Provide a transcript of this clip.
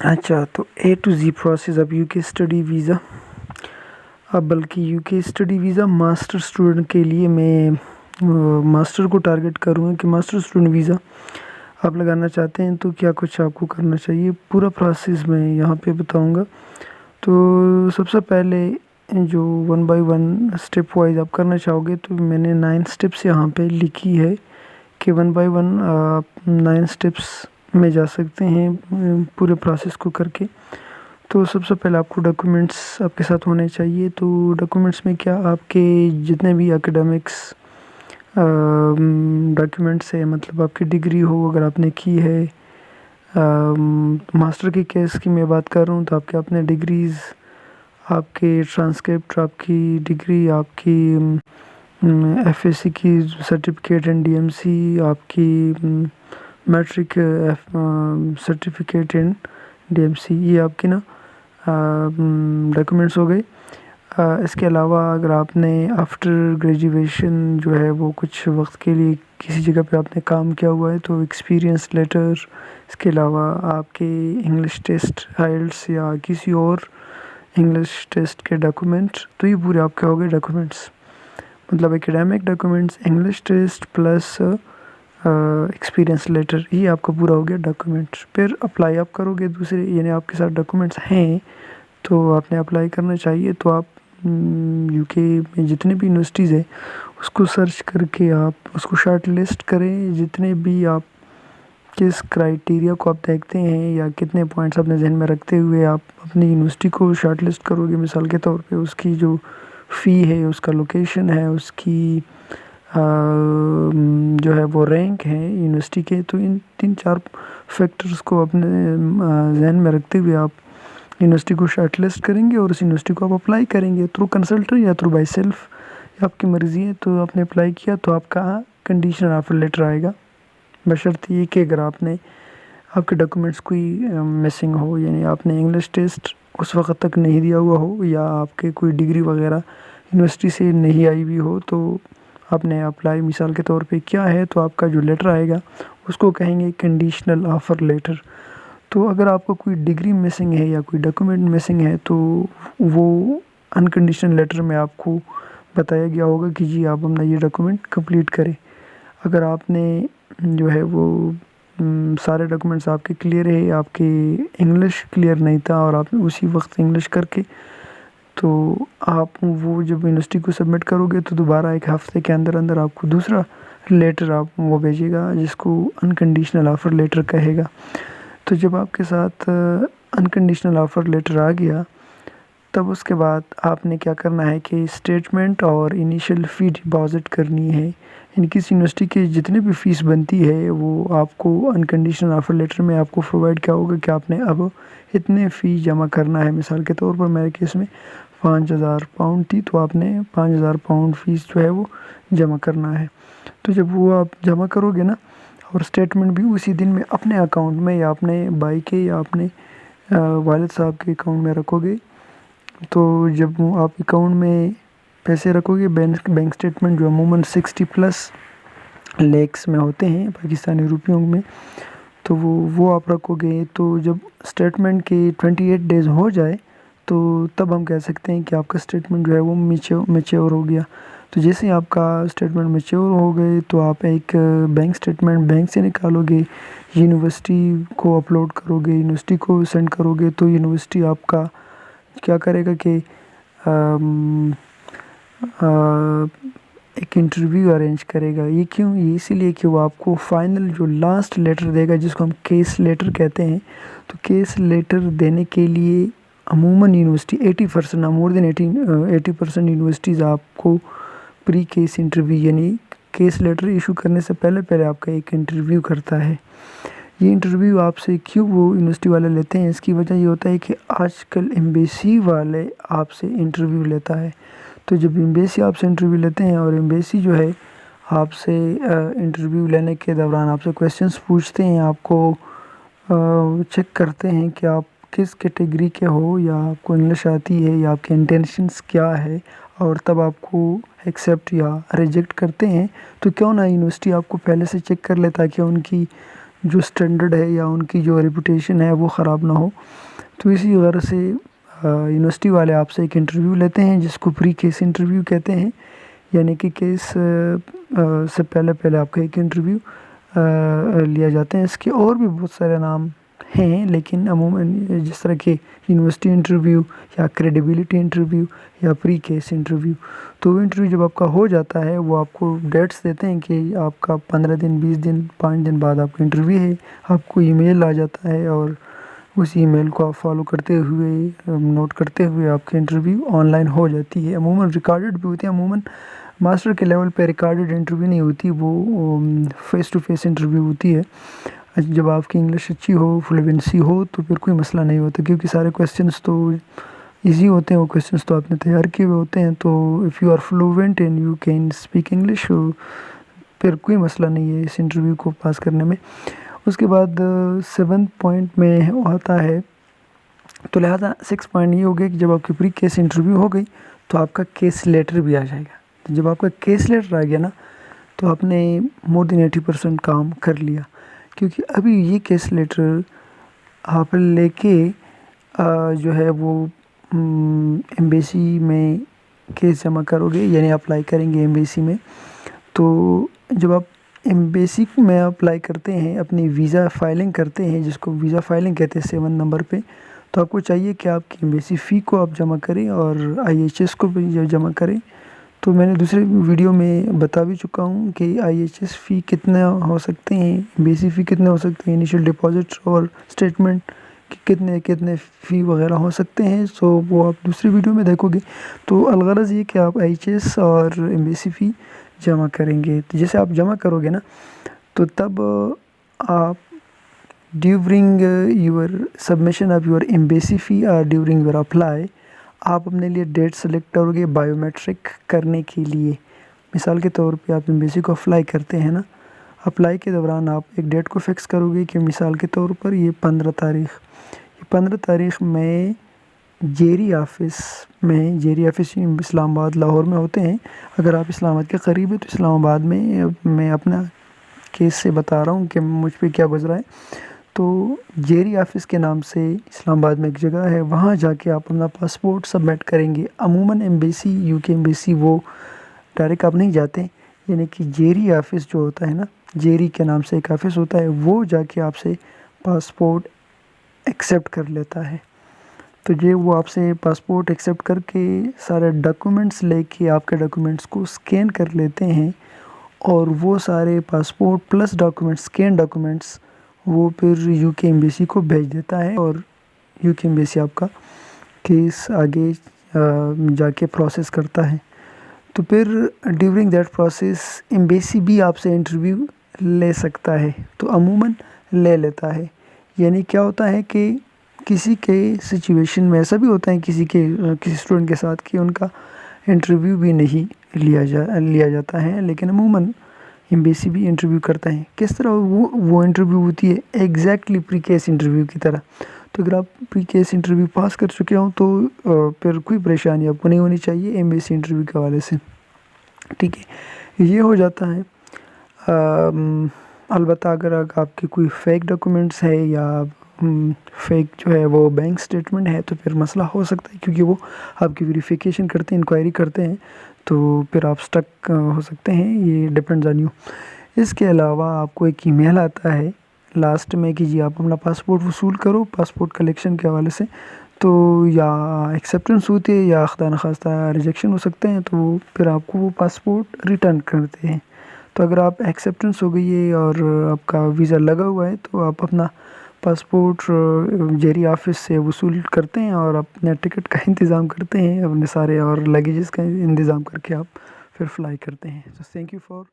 अच्छा, तो ए to Zee process अब यूके स्टडी वीज़ा, अब बल्कि UK study visa master student के लिए मैं मास्टर को टारगेट करूँगा कि मास्टर स्टूडेंट वीज़ा आप लगाना चाहते हैं तो क्या कुछ आपको करना चाहिए, पूरा प्रोसेस मैं यहाँ पे बताऊँगा। तो सबसे पहले जो 1 बाय 1 स्टेप वाइज आप करना चाहोगे तो मैंने 9 स्टेप्स यहाँ पे लिखी है कि 1 बाय 1 आप 9 स्टेप्स में जा सकते हैं पूरे प्रोसेस को करके। तो सबसे पहले आपको डॉक्यूमेंट्स आपके साथ होने चाहिए। तो डॉक्यूमेंट्स में क्या, आपके जितने भी एकेडमिक्स डॉक्यूमेंट्स है, मतलब आपकी डिग्री हो अगर आपने की है, मास्टर के केस की मैं बात कर रहा हूँ तो आपके अपने डिग्रीज़, आपके ट्रांसक्रिप्ट, आपकी डिग्री, आपकी एफएससी की सर्टिफिकेट एंड डीएमसी, आपकी मैट्रिक सर्टिफिकेट एंड डीएमसी, ये आपकी ना डॉक्यूमेंट्स हो गए। इसके अलावा अगर आपने आफ्टर ग्रेजुएशन जो है वो कुछ वक्त के लिए किसी जगह पे आपने काम किया हुआ है तो एक्सपीरियंस लेटर, इसके अलावा आपके इंग्लिश टेस्ट आइल्स या किसी और इंग्लिश टेस्ट के डॉक्यूमेंट, तो ये पूरे आपके हो गए डॉक्यूमेंट्स, मतलब academic documents, English test plus experience letter, ये आपका पूरा हो गया डॉक्यूमेंट। फिर अप्लाई आप करोगे दूसरे, यानी आपके साथ डॉक्यूमेंट्स हैं तो आपने अप्लाई करना चाहिए। तो आप यूके में जितने भी यूनिवर्सिटीज़ है उसको सर्च करके आप उसको शॉर्ट लिस्ट करें, जितने भी आप किस क्राइटेरिया को आप देखते हैं या कितने पॉइंट्स अपने जहन में रखते हुए आप अपनी यूनिवर्सिटी को शॉर्ट लिस्ट करोगे। मिसाल के तौर पे उसकी जो फ़ी है, उसका लोकेशन है, उसकी जो है वो रैंक है यूनिवर्सिटी के, तो इन 3-4 फैक्टर्स को अपने जहन में रखते हुए आप यूनिवर्सिटी को शॉर्टलिस्ट करेंगे और उस यूनिवर्सिटी को आप अप्लाई करेंगे थ्रू कंसल्टेंट या थ्रू बाय सेल्फ, आपकी मर्ज़ी है। तो आपने अप्लाई किया तो आपका कंडीशनल ऑफर लेटर आएगा, बशर्ते ये कि अगर आपने आपके डॉक्यूमेंट्स कोई मिसिंग हो, यानी आपने इंग्लिश टेस्ट उस वक्त तक नहीं दिया हुआ हो या आपके कोई डिग्री वगैरह यूनिवर्सिटी से नहीं आई हुई हो, तो आपने अप्लाई मिसाल के तौर पे किया है तो आपका जो लेटर आएगा उसको कहेंगे कंडीशनल ऑफ़र लेटर। तो अगर आपको कोई डिग्री मिसिंग है या कोई डॉक्यूमेंट मिसिंग है तो वो अनकंडीशनल लेटर में आपको बताया गया होगा कि जी आप अपना ये डॉक्यूमेंट कंप्लीट करें। अगर आपने जो है वो सारे डॉक्यूमेंट्स आपके क्लियर है, आपके इंग्लिश क्लियर नहीं था और आपने उसी वक्त इंग्लिश करके, तो आप वो जब यूनिवर्सिटी को सबमिट करोगे तो दोबारा 1 हफ़्ते के अंदर अंदर आपको दूसरा लेटर आप वो भेजेगा जिसको अनकंडीशनल ऑफ़र लेटर कहेगा। तो जब आपके साथ अनकंडीशनल ऑफ़र लेटर आ गया तब उसके बाद आपने क्या करना है कि स्टेटमेंट और इनिशियल फ़ी डिपॉज़िट करनी है, यानी किसी यूनिवर्सिटी की जितनी भी फ़ीस बनती है वो आपको अनकंडीशनल ऑफ़र लेटर में आपको प्रोवाइड क्या होगा कि आपने अब इतने फ़ी जमा करना है। मिसाल के तौर पर मेरे केस में 5,000 पाउंड थी तो आपने 5,000 पाउंड फ़ीस जो है वो जमा करना है। तो जब वो आप जमा करोगे ना, और स्टेटमेंट भी उसी दिन में अपने अकाउंट में या अपने भाई के या अपने वालिद साहब के अकाउंट में रखोगे, तो जब वो आप अकाउंट में पैसे रखोगे, बैंक स्टेटमेंट जो अमूमन 60+ लेक्स में होते हैं पाकिस्तानी रुपयों में, तो वो आप रखोगे। तो जब स्टेटमेंट के 28 डेज़ हो जाए तो तब हम कह सकते हैं कि आपका स्टेटमेंट जो है वो मैच्योर हो गया। तो जैसे ही आपका स्टेटमेंट मैच्योर हो गए तो आप एक बैंक स्टेटमेंट बैंक से निकालोगे, यूनिवर्सिटी को अपलोड करोगे, यूनिवर्सिटी को सेंड करोगे, तो यूनिवर्सिटी आपका क्या करेगा कि एक इंटरव्यू अरेंज करेगा। ये क्यों? ये इसीलिए कि वो आपको फाइनल जो लास्ट लेटर देगा जिसको हम केस लेटर कहते हैं। तो केस लेटर देने के लिए अमूमन यूनिवर्सिटी 80% मोर देन 80% यूनिवर्सिटीज़ आपको प्री केस इंटरव्यू, यानी केस लेटर इशू करने से पहले आपका एक इंटरव्यू करता है। ये इंटरव्यू आपसे क्यों वो यूनिवर्सिटी वाले लेते हैं, इसकी वजह ये होता है कि आजकल एम्बेसी वाले आपसे इंटरव्यू लेता है। तो जब एम्बेसी आपसे इंटरव्यू लेते हैं और एम्बेसी जो है आपसे इंटरव्यू लेने के दौरान आपसे क्वेश्चंस पूछते हैं, आपको चेक करते हैं कि आप किस कैटेगरी के हो या आपको इंग्लिश आती है या आपके इंटेंशंस क्या है, और तब आपको एक्सेप्ट या रिजेक्ट करते हैं। तो क्यों ना यूनिवर्सिटी आपको पहले से चेक कर ले ताकि उनकी जो स्टैंडर्ड है या उनकी जो रेपुटेशन है वो ख़राब ना हो। तो इसी गर्ज़ से यूनिवर्सिटी वाले आपसे एक इंटरव्यू लेते हैं जिसको प्री केस इंटरव्यू कहते हैं, यानी कि केस से पहले आपका एक इंटरव्यू लिया जाते हैं। इसके और भी बहुत सारे नाम हैं, लेकिन अमूमन जिस तरह के यूनिवर्सिटी इंटरव्यू या क्रेडिबिलिटी इंटरव्यू या प्री केस इंटरव्यू, तो वो इंटरव्यू जब आपका हो जाता है वो आपको डेट्स देते हैं कि आपका 15 दिन 20 दिन 5 दिन बाद आपका इंटरव्यू है। आपको ईमेल आ जाता है और उस ईमेल को आप फॉलो करते हुए नोट करते हुए आपकी इंटरव्यू ऑनलाइन हो जाती है। अमूमन रिकॉर्डेड भी होती है। अमूमन मास्टर के लेवल पे रिकॉर्डेड इंटरव्यू नहीं होती, वो फ़ेस टू फेस इंटरव्यू होती है। जब आपकी इंग्लिश अच्छी हो, फ्लुएंसी हो, तो फिर कोई मसला नहीं होता, क्योंकि सारे क्वेश्चंस तो इजी होते हैं। वो क्वेश्चंस तो आपने तैयार किए हुए होते हैं। तो if you are fluent and you can speak English, फिर कोई मसला नहीं है इस इंटरव्यू को पास करने में। उसके बाद 7th पॉइंट में आता है, तो लिहाजा 6 पॉइंट ये हो गया कि जब आपकी प्री केस इंटरव्यू हो गई तो आपका केस लेटर भी आ जाएगा। तो जब आपका केस लेटर आ गया ना, तो आपने मोर देन 80% काम कर लिया, क्योंकि अभी ये केस लेटर आप लेके जो है वो एम्बेसी में केस जमा करोगे, यानी अप्लाई करेंगे एम्बेसी में। तो जब आप एम्बेसी में अप्लाई करते हैं, अपनी वीज़ा फाइलिंग करते हैं, जिसको वीज़ा फाइलिंग कहते हैं 7 नंबर पे, तो आपको चाहिए कि आपकी एम्बेसी फ़ी को आप जमा करें और IHS को भी जमा करें। तो मैंने दूसरे वीडियो में बता भी चुका हूँ कि IHS फ़ी कितना हो सकते हैं, एम्बेसी फ़ी कितने हो सकते हैं, इनिशियल डिपॉजिट और स्टेटमेंट कितने फ़ी वगैरह हो सकते हैं। सो वो आप दूसरी वीडियो में देखोगे। तो अलगरज़ ये कि आप IHS और एम्बेसी फ़ी जमा करेंगे। तो जैसे आप जमा करोगे ना, तो तब आप during your submission of your embassy fee और ड्यूरिंग योर अप्लाई, आप अपने लिए डेट सेलेक्ट करोगे बायोमेट्रिक करने के लिए। मिसाल के तौर पे आप एम्बेसी को अप्लाई करते हैं ना, अप्लाई के दौरान आप एक डेट को फ़िक्स करोगे कि मिसाल के तौर पर ये 15 तारीख़ में जेरी ऑफ़िस इस्लामाबाद लाहौर में होते हैं। अगर आप इस्लामाबाद के करीब है तो इस्लामाबाद में मैं अपना केस से बता रहा हूँ कि मुझ पे क्या गुज़रा है। तो जेरी ऑफ़िस के नाम से इस्लामाबाद में एक जगह है, वहाँ जाके आप अपना पासपोर्ट सबमिट करेंगे। अमूमन एम्बेसी, यूके एम्बेसी वो डायरेक्ट आप नहीं जाते, यानी कि जेरी ऑफ़िस जो होता है ना, जेरी के नाम से एक ऑफ़िस होता है, वो जाके आपसे पासपोर्ट एक्सेप्ट कर लेता है। तो ये वो आपसे पासपोर्ट एक्सेप्ट करके सारे डॉक्यूमेंट्स लेके आपके डॉक्यूमेंट्स को स्कैन कर लेते हैं, और वो सारे passport plus documents, scan documents, वो फिर यूके एम्बेसी को भेज देता है और यूके एम्बेसी आपका केस आगे जाके प्रोसेस करता है। तो फिर ड्यूरिंग दैट प्रोसेस एम्बेसी भी आपसे इंटरव्यू ले सकता है, तो अमूमन ले लेता है। यानी क्या होता है कि किसी के सिचुएशन में ऐसा भी होता है किसी स्टूडेंट के साथ कि उनका इंटरव्यू भी नहीं लिया जाता है, लेकिन अमूमन एम्बेसी भी इंटरव्यू करता है। किस तरह वो इंटरव्यू होती है, एग्जैक्टली प्री केस इंटरव्यू की तरह। तो अगर आप प्री केस इंटरव्यू पास कर चुके हो तो फिर कोई परेशानी आपको नहीं होनी चाहिए एम्बेसी इंटरव्यू के हवाले से, ठीक है। ये हो जाता है। अलबत्ता अगर आपके कोई फेक डॉक्यूमेंट्स है या फेक जो है वो बैंक स्टेटमेंट है, तो फिर मसला हो सकता है, क्योंकि वो आपकी वेरिफिकेशन करते हैं, इंक्वायरी करते हैं, तो फिर आप स्टक हो सकते हैं। ये डिपेंड्स ऑन यू। इसके अलावा आपको एक ईमेल आता है लास्ट में कि जी आप अपना पासपोर्ट वसूल करो, पासपोर्ट कलेक्शन के हवाले से। तो या एक्सेप्टेंस होती है या खुदा न खास्ता रिजेक्शन हो सकते हैं, तो फिर आपको वो पासपोर्ट रिटर्न करते हैं। तो अगर आप एक्सेप्टेंस हो गई है और आपका वीज़ा लगा हुआ है, तो आप अपना पासपोर्ट जेरी ऑफ़िस से वसूल करते हैं और अपने टिकट का इंतज़ाम करते हैं, अपने सारे और लगेजेस का इंतज़ाम करके आप फिर फ्लाई करते हैं। तो थैंक यू फॉर